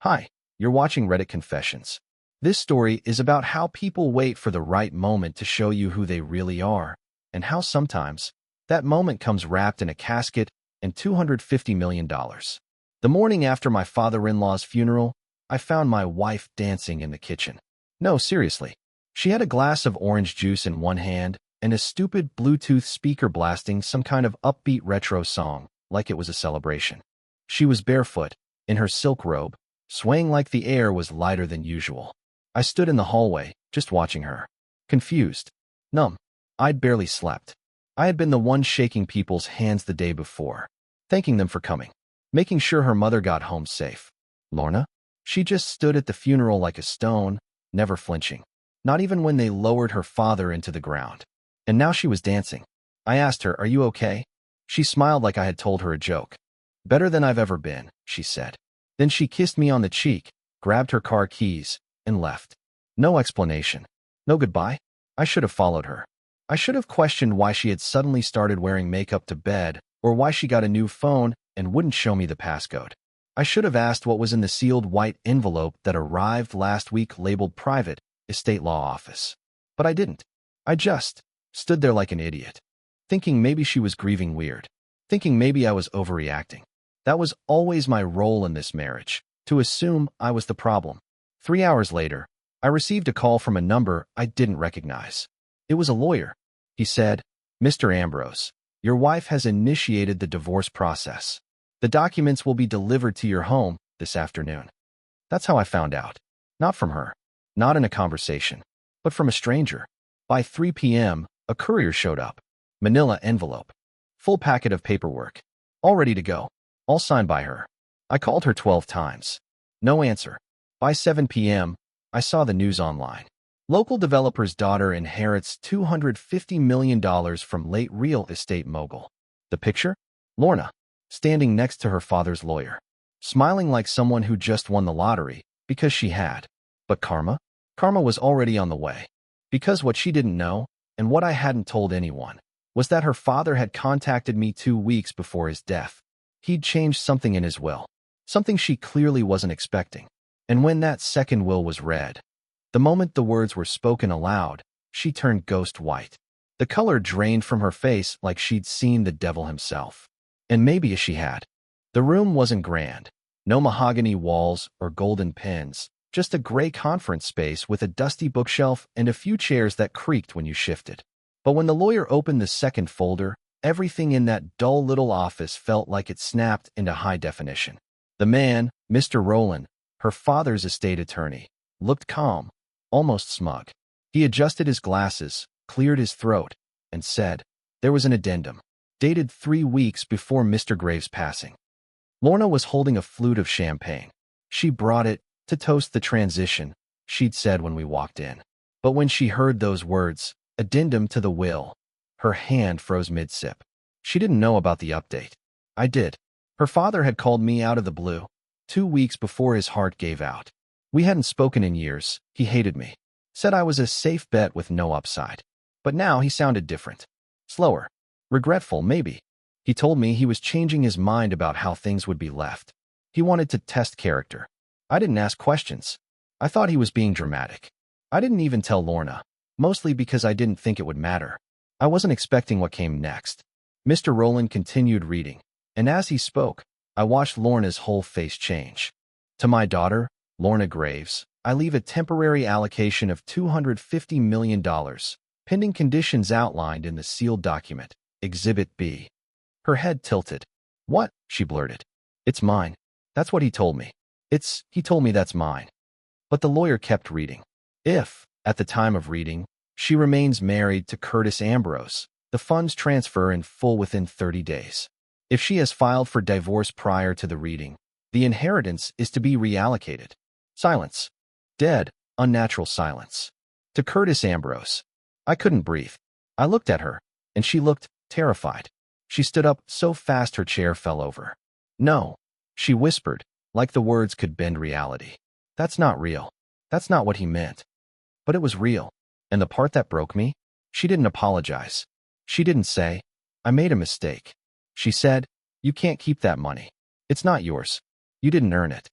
Hi, you're watching Reddit Confessions. This story is about how people wait for the right moment to show you who they really are, and how sometimes that moment comes wrapped in a casket and $250 million. The morning after my father-in-law's funeral, I found my wife dancing in the kitchen. No, seriously. She had a glass of orange juice in one hand and a stupid Bluetooth speaker blasting some kind of upbeat retro song, like it was a celebration. She was barefoot, in her silk robe, swaying like the air was lighter than usual. I stood in the hallway, just watching her. Confused. Numb. I'd barely slept. I had been the one shaking people's hands the day before, thanking them for coming, making sure her mother got home safe. Lorna? She just stood at the funeral like a stone, never flinching, not even when they lowered her father into the ground. And now she was dancing. I asked her, "Are you okay?" She smiled like I had told her a joke. "Better than I've ever been," she said. Then she kissed me on the cheek, grabbed her car keys, and left. No explanation. No goodbye. I should have followed her. I should have questioned why she had suddenly started wearing makeup to bed, or why she got a new phone and wouldn't show me the passcode. I should have asked what was in the sealed white envelope that arrived last week labeled Private, Estate Law Office. But I didn't. I just stood there like an idiot, thinking maybe she was grieving weird, thinking maybe I was overreacting. That was always my role in this marriage, to assume I was the problem. 3 hours later, I received a call from a number I didn't recognize. It was a lawyer. He said, "Mr. Ambrose, your wife has initiated the divorce process. The documents will be delivered to your home this afternoon." That's how I found out. Not from her, not in a conversation, but from a stranger. By 3 p.m., a courier showed up. Manila envelope. Full packet of paperwork. All ready to go. All signed by her. I called her 12 times. No answer. By 7 p.m., I saw the news online. Local developer's daughter inherits $250 million from late real estate mogul. The picture? Lorna, standing next to her father's lawyer, smiling like someone who just won the lottery, because she had. But karma? Karma was already on the way. Because what she didn't know, and what I hadn't told anyone, was that her father had contacted me 2 weeks before his death. He'd changed something in his will, something she clearly wasn't expecting. And when that second will was read, the moment the words were spoken aloud, she turned ghost white. The color drained from her face like she'd seen the devil himself. And maybe she had. The room wasn't grand. No mahogany walls or golden pins, just a gray conference space with a dusty bookshelf and a few chairs that creaked when you shifted. But when the lawyer opened the second folder, everything in that dull little office felt like it snapped into high definition. The man, Mr. Rowland, her father's estate attorney, looked calm, almost smug. He adjusted his glasses, cleared his throat, and said, there was an addendum, dated 3 weeks before Mr. Graves' passing. Lorna was holding a flute of champagne. She brought it to toast the transition, she'd said when we walked in. But when she heard those words, addendum to the will, her hand froze mid-sip. She didn't know about the update. I did. Her father had called me out of the blue, 2 weeks before his heart gave out. We hadn't spoken in years. He hated me. Said I was a safe bet with no upside. But now he sounded different. Slower. Regretful, maybe. He told me he was changing his mind about how things would be left. He wanted to test character. I didn't ask questions. I thought he was being dramatic. I didn't even tell Lorna, mostly because I didn't think it would matter. I wasn't expecting what came next. Mr. Rowland continued reading, and as he spoke, I watched Lorna's whole face change. To my daughter, Lorna Graves, I leave a temporary allocation of $250 million, pending conditions outlined in the sealed document, Exhibit B. Her head tilted. "What?" she blurted. "It's mine. That's what he told me. He told me that's mine." But the lawyer kept reading. If, at the time of reading, she remains married to Curtis Ambrose, the funds transfer in full within 30 days. If she has filed for divorce prior to the reading, the inheritance is to be reallocated. Silence. Dead, unnatural silence. To Curtis Ambrose. I couldn't breathe. I looked at her, and she looked terrified. She stood up so fast her chair fell over. "No," she whispered, like the words could bend reality. "That's not real. That's not what he meant." But it was real. And the part that broke me? She didn't apologize. She didn't say, "I made a mistake." She said, "You can't keep that money. It's not yours. You didn't earn it."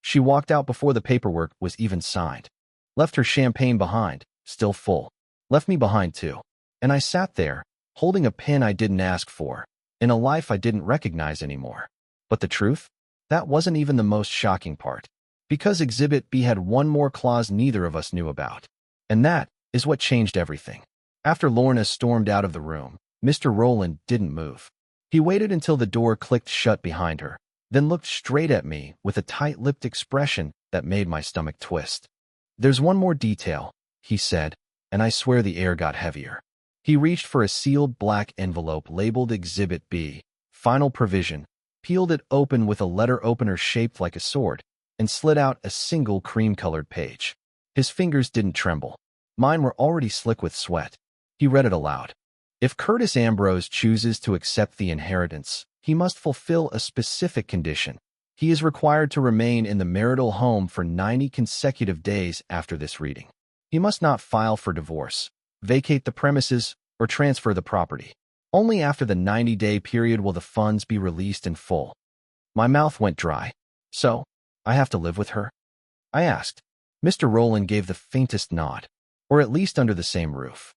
She walked out before the paperwork was even signed. Left her champagne behind, still full. Left me behind too. And I sat there, holding a pen I didn't ask for, in a life I didn't recognize anymore. But the truth? That wasn't even the most shocking part. Because Exhibit B had one more clause neither of us knew about. And that is what changed everything. After Lorna stormed out of the room, Mr. Rowland didn't move. He waited until the door clicked shut behind her, then looked straight at me with a tight-lipped expression that made my stomach twist. "There's one more detail," he said, and I swear the air got heavier. He reached for a sealed black envelope labeled Exhibit B, Final Provision, peeled it open with a letter opener shaped like a sword, and slid out a single cream-colored page. His fingers didn't tremble. Mine were already slick with sweat. He read it aloud. "If Curtis Ambrose chooses to accept the inheritance, he must fulfill a specific condition. He is required to remain in the marital home for 90 consecutive days after this reading. He must not file for divorce, vacate the premises, or transfer the property. Only after the 90-day period will the funds be released in full." My mouth went dry. "So, I have to live with her?" I asked. Mr. Rowland gave the faintest nod, or at least under the same roof.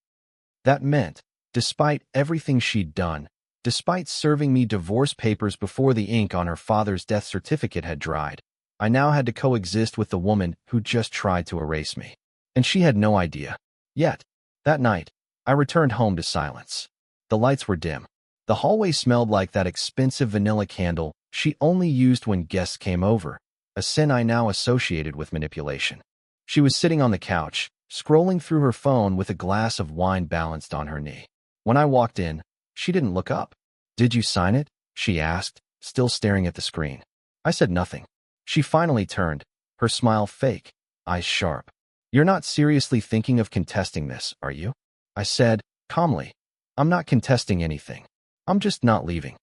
That meant, despite everything she'd done, despite serving me divorce papers before the ink on her father's death certificate had dried, I now had to coexist with the woman who just tried to erase me. And she had no idea. Yet, that night, I returned home to silence. The lights were dim. The hallway smelled like that expensive vanilla candle she only used when guests came over, a sin I now associated with manipulation. She was sitting on the couch, scrolling through her phone with a glass of wine balanced on her knee. When I walked in, she didn't look up. "Did you sign it?" she asked, still staring at the screen. I said nothing. She finally turned, her smile fake, eyes sharp. "You're not seriously thinking of contesting this, are you?" I said, calmly. "I'm not contesting anything. I'm just not leaving."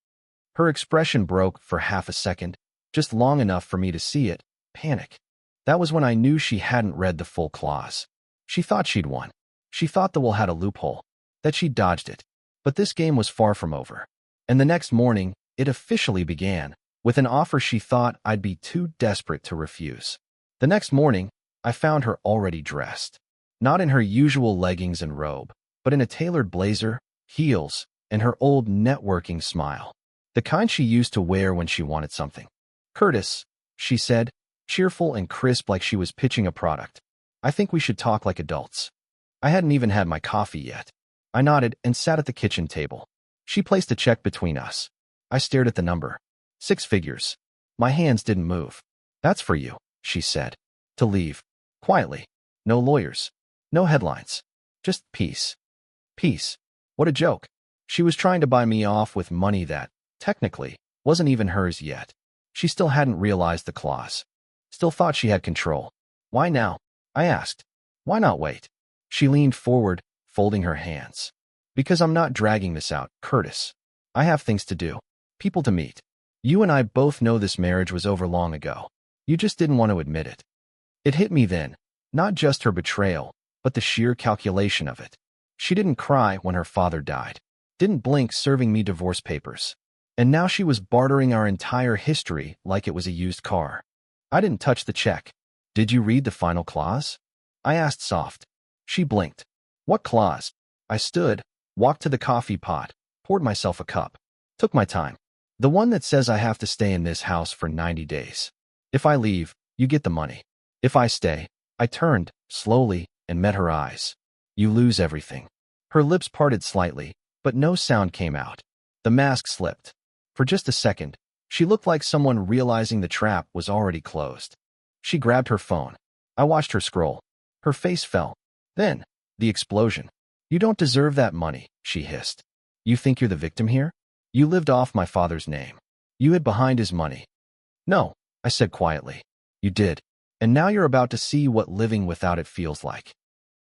Her expression broke for half a second, just long enough for me to see it, panic. That was when I knew she hadn't read the full clause. She thought she'd won. She thought the will had a loophole, that she'd dodged it. But this game was far from over. And the next morning, it officially began, with an offer she thought I'd be too desperate to refuse. The next morning, I found her already dressed. Not in her usual leggings and robe, but in a tailored blazer, heels, and her old networking smile. The kind she used to wear when she wanted something. "Curtis," she said, cheerful and crisp like she was pitching a product. "I think we should talk like adults." I hadn't even had my coffee yet. I nodded and sat at the kitchen table. She placed a check between us. I stared at the number. 6 figures. My hands didn't move. "That's for you," she said. "To leave. Quietly. No lawyers. No headlines. Just peace." Peace. What a joke. She was trying to buy me off with money that, technically, wasn't even hers yet. She still hadn't realized the clause. Still thought she had control. "Why now?" I asked. "Why not wait?" She leaned forward, folding her hands. "Because I'm not dragging this out, Curtis. I have things to do. People to meet. You and I both know this marriage was over long ago. You just didn't want to admit it." It hit me then, not just her betrayal, but the sheer calculation of it. She didn't cry when her father died. Didn't blink serving me divorce papers. And now she was bartering our entire history like it was a used car. I didn't touch the check. "Did you read the final clause?" I asked soft. She blinked. "What clause?" I stood, walked to the coffee pot, poured myself a cup. Took my time. "The one that says I have to stay in this house for 90 days. If I leave, you get the money. If I stay," I turned, slowly, and met her eyes. "You lose everything." Her lips parted slightly, but no sound came out. The mask slipped. For just a second, she looked like someone realizing the trap was already closed. She grabbed her phone. I watched her scroll. Her face fell. Then, the explosion. "You don't deserve that money," she hissed. "You think you're the victim here? You lived off my father's name. You hid behind his money." "No," I said quietly. "You did. And now you're about to see what living without it feels like."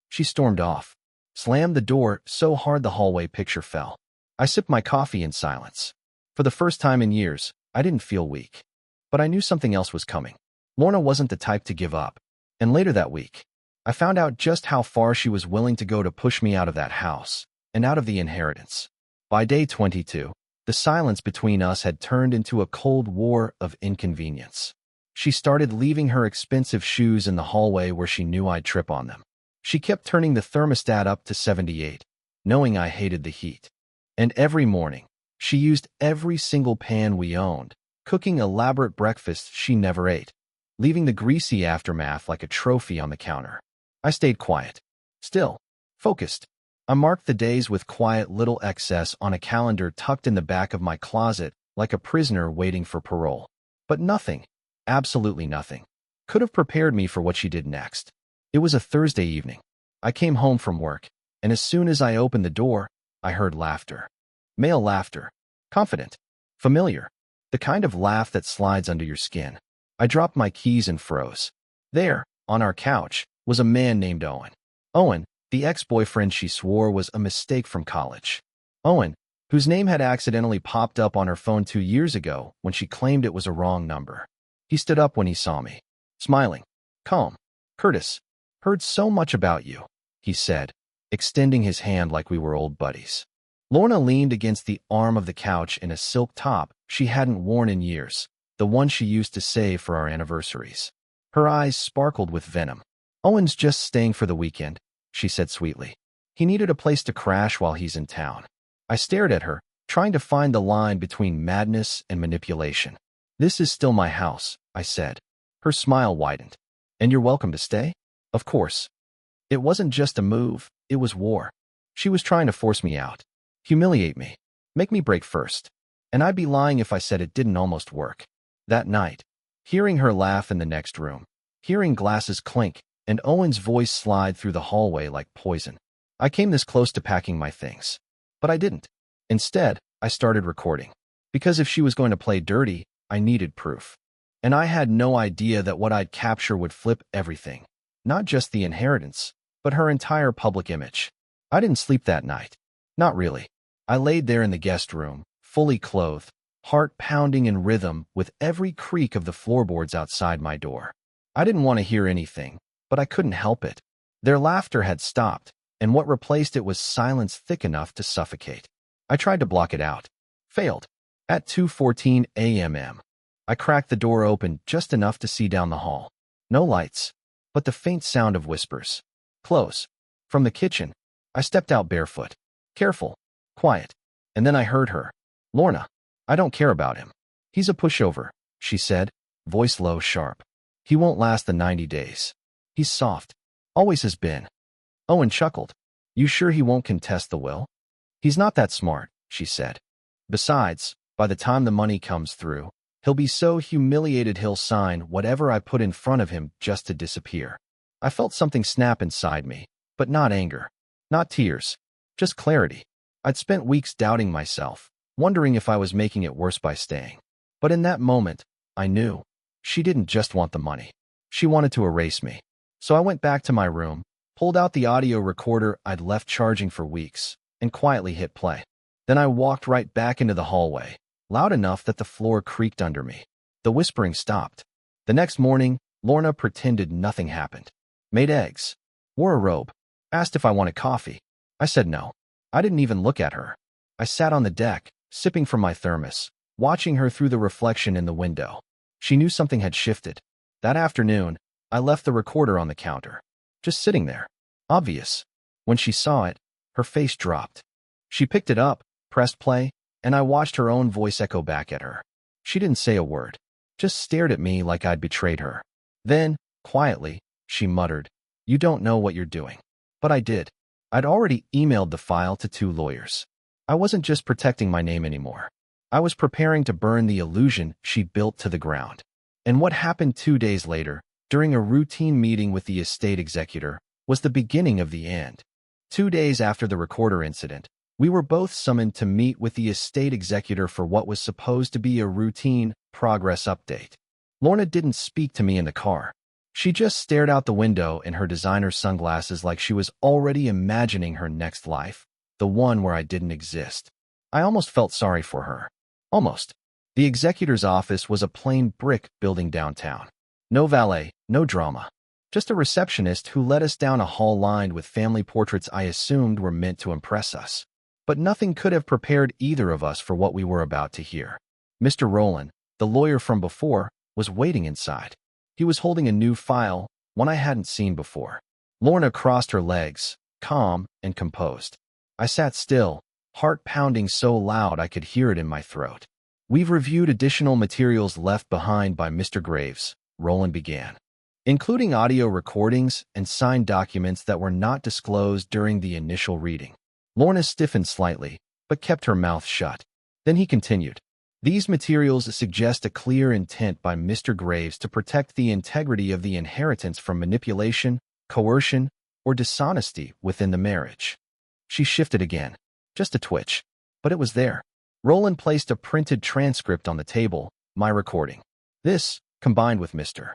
She stormed off. Slammed the door so hard the hallway picture fell. I sipped my coffee in silence. For the first time in years, I didn't feel weak. But I knew something else was coming. Lorna wasn't the type to give up. And later that week, I found out just how far she was willing to go to push me out of that house, and out of the inheritance. By day 22, the silence between us had turned into a cold war of inconvenience. She started leaving her expensive shoes in the hallway where she knew I'd trip on them. She kept turning the thermostat up to 78, knowing I hated the heat. And every morning, she used every single pan we owned, cooking elaborate breakfasts she never ate, leaving the greasy aftermath like a trophy on the counter. I stayed quiet, still, focused. I marked the days with quiet little excess on a calendar tucked in the back of my closet like a prisoner waiting for parole. But nothing, absolutely nothing, could have prepared me for what she did next. It was a Thursday evening. I came home from work, and as soon as I opened the door, I heard laughter. Male laughter. Confident. Familiar. The kind of laugh that slides under your skin. I dropped my keys and froze. There, on our couch, was a man named Owen. Owen, the ex-boyfriend she swore was a mistake from college. Owen, whose name had accidentally popped up on her phone 2 years ago when she claimed it was a wrong number. He stood up when he saw me, smiling. Calm. Curtis, heard so much about you, he said, extending his hand like we were old buddies. Lorna leaned against the arm of the couch in a silk top she hadn't worn in years, the one she used to save for our anniversaries. Her eyes sparkled with venom. Owen's just staying for the weekend, she said sweetly. He needed a place to crash while he's in town. I stared at her, trying to find the line between madness and manipulation. This is still my house, I said. Her smile widened. And you're welcome to stay? Of course. It wasn't just a move, it was war. She was trying to force me out. Humiliate me. Make me break first. And I'd be lying if I said it didn't almost work. That night, hearing her laugh in the next room, hearing glasses clink, and Owen's voice slide through the hallway like poison, I came this close to packing my things. But I didn't. Instead, I started recording. Because if she was going to play dirty, I needed proof. And I had no idea that what I'd capture would flip everything. Not just the inheritance, but her entire public image. I didn't sleep that night. Not really. I laid there in the guest room, fully clothed, heart pounding in rhythm with every creak of the floorboards outside my door. I didn't want to hear anything, but I couldn't help it. Their laughter had stopped, and what replaced it was silence thick enough to suffocate. I tried to block it out. Failed. At 2:14 a.m., I cracked the door open just enough to see down the hall. No lights, but the faint sound of whispers. Close. From the kitchen, I stepped out barefoot. Careful. Quiet. And then I heard her. Lorna, I don't care about him. He's a pushover, she said, voice low, sharp. He won't last the 90 days. He's soft. Always has been. Owen chuckled. You sure he won't contest the will? He's not that smart, she said. Besides, by the time the money comes through, he'll be so humiliated he'll sign whatever I put in front of him just to disappear. I felt something snap inside me, but not anger. Not tears. Just clarity. I'd spent weeks doubting myself, wondering if I was making it worse by staying. But in that moment, I knew. She didn't just want the money. She wanted to erase me. So I went back to my room, pulled out the audio recorder I'd left charging for weeks, and quietly hit play. Then I walked right back into the hallway, loud enough that the floor creaked under me. The whispering stopped. The next morning, Lorna pretended nothing happened. Made eggs. Wore a robe. Asked if I wanted coffee. I said no. I didn't even look at her. I sat on the deck, sipping from my thermos, watching her through the reflection in the window. She knew something had shifted. That afternoon, I left the recorder on the counter. Just sitting there. Obvious. When she saw it, her face dropped. She picked it up, pressed play, and I watched her own voice echo back at her. She didn't say a word. Just stared at me like I'd betrayed her. Then, quietly, she muttered, You don't know what you're doing. But I did. I'd already emailed the file to 2 lawyers. I wasn't just protecting my name anymore. I was preparing to burn the illusion she built to the ground. And what happened 2 days later, during a routine meeting with the estate executor, was the beginning of the end. 2 days after the recorder incident, we were both summoned to meet with the estate executor for what was supposed to be a routine progress update. Lorna didn't speak to me in the car. She just stared out the window in her designer sunglasses like she was already imagining her next life, the one where I didn't exist. I almost felt sorry for her. Almost. The executor's office was a plain brick building downtown. No valet, no drama. Just a receptionist who led us down a hall lined with family portraits I assumed were meant to impress us. But nothing could have prepared either of us for what we were about to hear. Mr. Rowland, the lawyer from before, was waiting inside. He was holding a new file, one I hadn't seen before. Lorna crossed her legs, calm and composed. I sat still, heart pounding so loud I could hear it in my throat. "We've reviewed additional materials left behind by Mr. Graves," Roland began, "including audio recordings and signed documents that were not disclosed during the initial reading." Lorna stiffened slightly, but kept her mouth shut. Then he continued, "These materials suggest a clear intent by Mr. Graves to protect the integrity of the inheritance from manipulation, coercion, or dishonesty within the marriage." She shifted again, just a twitch, but it was there. Roland placed a printed transcript on the table, my recording. "This, combined with Mr.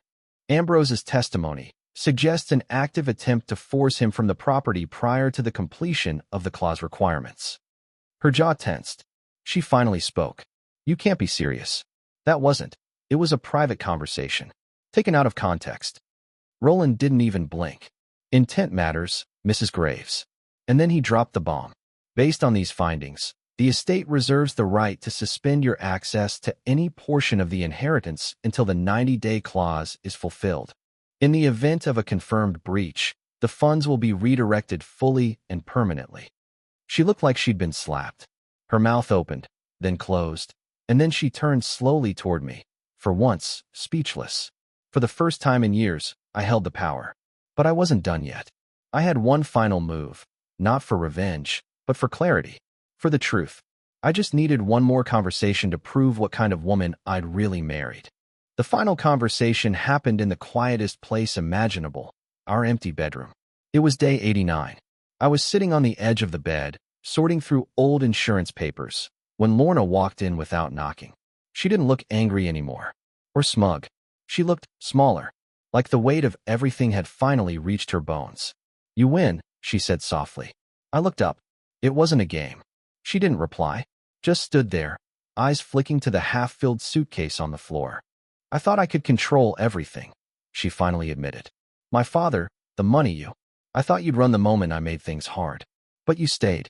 Ambrose's testimony, suggests an active attempt to force him from the property prior to the completion of the clause requirements." Her jaw tensed. She finally spoke. "You can't be serious. That wasn't. It was a private conversation, taken out of context." Roland didn't even blink. "Intent matters, Mrs. Graves." And then he dropped the bomb. "Based on these findings, the estate reserves the right to suspend your access to any portion of the inheritance until the 90-day clause is fulfilled. In the event of a confirmed breach, the funds will be redirected fully and permanently." She looked like she'd been slapped. Her mouth opened, then closed, and then she turned slowly toward me, for once, speechless. For the first time in years, I held the power. But I wasn't done yet. I had one final move, not for revenge, but for clarity, for the truth. I just needed one more conversation to prove what kind of woman I'd really married. The final conversation happened in the quietest place imaginable, our empty bedroom. It was day 89. I was sitting on the edge of the bed, sorting through old insurance papers, when Lorna walked in without knocking. She didn't look angry anymore, or smug. She looked smaller, like the weight of everything had finally reached her bones. "You win," she said softly. I looked up. It wasn't a game. She didn't reply, just stood there, eyes flicking to the half-filled suitcase on the floor. "I thought I could control everything," she finally admitted. "My father, the money, you. I thought you'd run the moment I made things hard. But you stayed."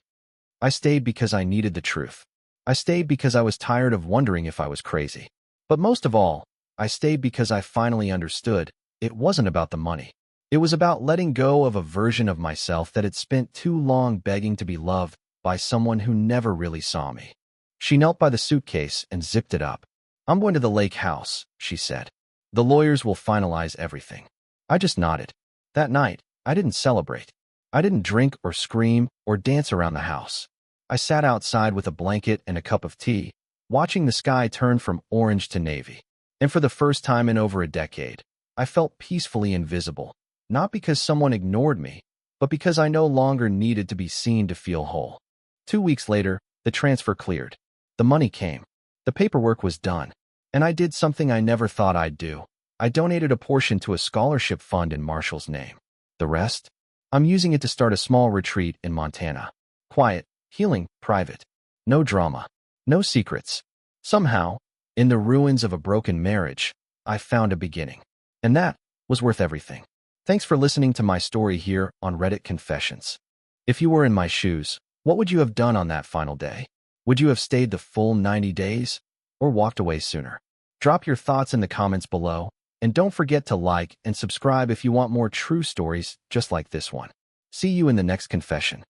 "I stayed because I needed the truth. I stayed because I was tired of wondering if I was crazy. But most of all, I stayed because I finally understood it wasn't about the money. It was about letting go of a version of myself that had spent too long begging to be loved by someone who never really saw me." She knelt by the suitcase and zipped it up. "I'm going to the lake house," she said. "The lawyers will finalize everything." I just nodded. That night, I didn't celebrate. I didn't drink or scream or dance around the house. I sat outside with a blanket and a cup of tea, watching the sky turn from orange to navy. And for the first time in over a decade, I felt peacefully invisible, not because someone ignored me, but because I no longer needed to be seen to feel whole. 2 weeks later, the transfer cleared. The money came. The paperwork was done. And I did something I never thought I'd do. I donated a portion to a scholarship fund in Marshall's name. The rest? I'm using it to start a small retreat in Montana. Quiet, healing, private. No drama. No secrets. Somehow, in the ruins of a broken marriage, I found a beginning. And that was worth everything. Thanks for listening to my story here on Reddit Confessions. If you were in my shoes, what would you have done on that final day? Would you have stayed the full 90 days or walked away sooner? Drop your thoughts in the comments below, and don't forget to like and subscribe if you want more true stories just like this one. See you in the next confession.